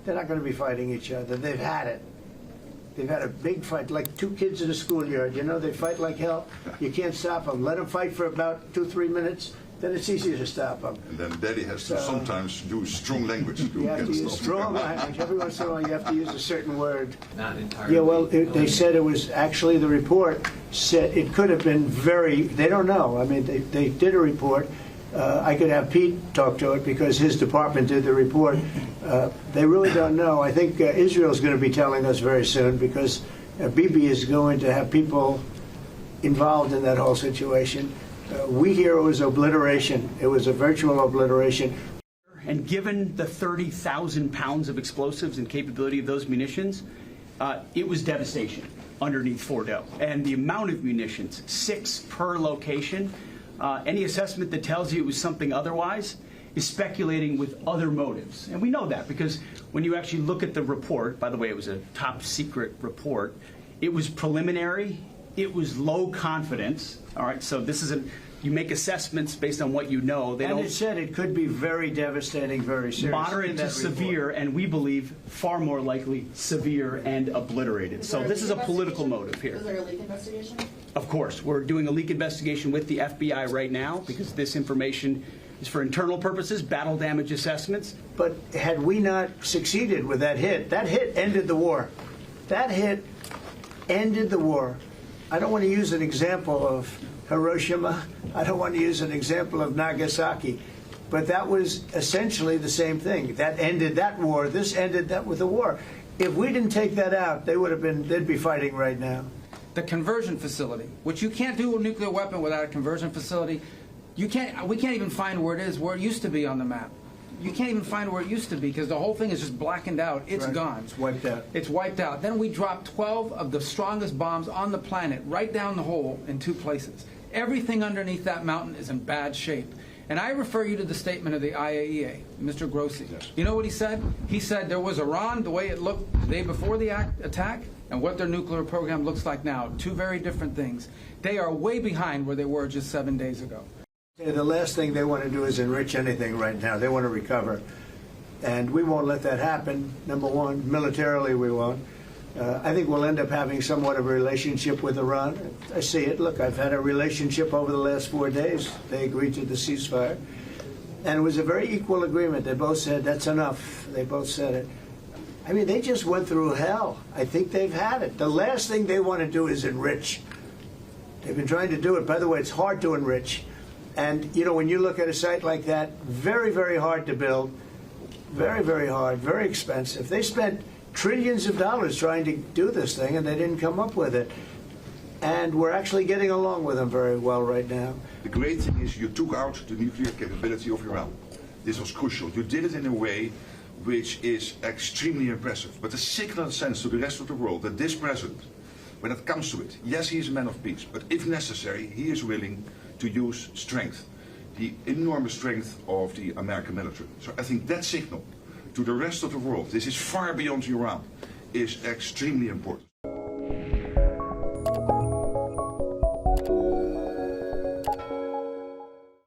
They're not going to be fighting each other. They've had it. They've had a big fight, like two kids in a schoolyard. You know, they fight like hell. You can't stop them. Let them fight for about 2-3 minutes. Then it's easier to stop them. And then Daddy has to sometimes use strong language to You have to use stop. strong language. Every once in a while you have to use a certain word. Not entirely. Yeah, well, they said it was actually, the report said it could have been very, they don't know. I mean, they did a report. I could have Pete talk to it because his department did the report. They really don't know. I think Israel's going to be telling us very soon because Bibi is going to have people involved in that whole situation. We hear it was obliteration. It was a virtual obliteration. And given the 30,000 pounds of explosives and capability of those munitions, it was devastation underneath Fordo. And the amount of munitions, 6 per location, any assessment that tells you it was something otherwise is speculating with other motives. And we know that because when you actually look at the report, by the way, it was a top secret report, it was preliminary, it was low confidence. All right, so this isn't, you make assessments based on what you know. They And don't, it said it could be very devastating, very serious. moderate to severe, and we believe far more likely severe and obliterated. So this is a political motive here. Was there a leak investigation? Of course, we're doing a leak investigation with the FBI right now because this information is for internal purposes, battle damage assessments. But had we not succeeded with that hit ended the war. That hit ended the war. I don't want to use an example of Hiroshima. I don't want to use an example of Nagasaki. But that was essentially the same thing. That ended that war. This ended that with the war. If we didn't take that out, they'd be fighting right now. The conversion facility, which you can't do a nuclear weapon without a conversion facility. We can't even find where it is, where it used to be on the map. You can't even find where it used to be because the whole thing is just blackened out. It's Right. gone. It's wiped out. It's wiped out. Then we dropped 12 of the strongest bombs on the planet right down the hole in 2 places. Everything underneath that mountain is in bad shape. And I refer you to the statement of the IAEA, Mr. Grossi. Yes. You know what he said? He said there was Iran, the way it looked the day before the attack, and what their nuclear program looks like now. 2 very different things. They are way behind where they were just 7 days ago. The last thing they want to do is enrich anything right now. They want to recover. And we won't let that happen, number one. Militarily, we won't. I think we'll end up having somewhat of a relationship with Iran. I see it. Look, I've had a relationship over the last 4 days. They agreed to the ceasefire. And it was a very equal agreement. They both said, that's enough. They both said it. I mean, they just went through hell. I think they've had it. The last thing they want to do is enrich. They've been trying to do it. By the way, it's hard to enrich. And, you know, when you look at a site like that, very, very hard to build, very, very hard, very expensive. They spent trillions of dollars trying to do this thing, and they didn't come up with it. And we're actually getting along with them very well right now. The great thing is you took out the nuclear capability of Iran. This was crucial. You did it in a way which is extremely impressive. But the signal sends to the rest of the world that this president, when it comes to it, yes, he is a man of peace, but if necessary, he is willing to use strength, the enormous strength of the American military. So I think that signal to the rest of the world, this is far beyond Iran, is extremely important.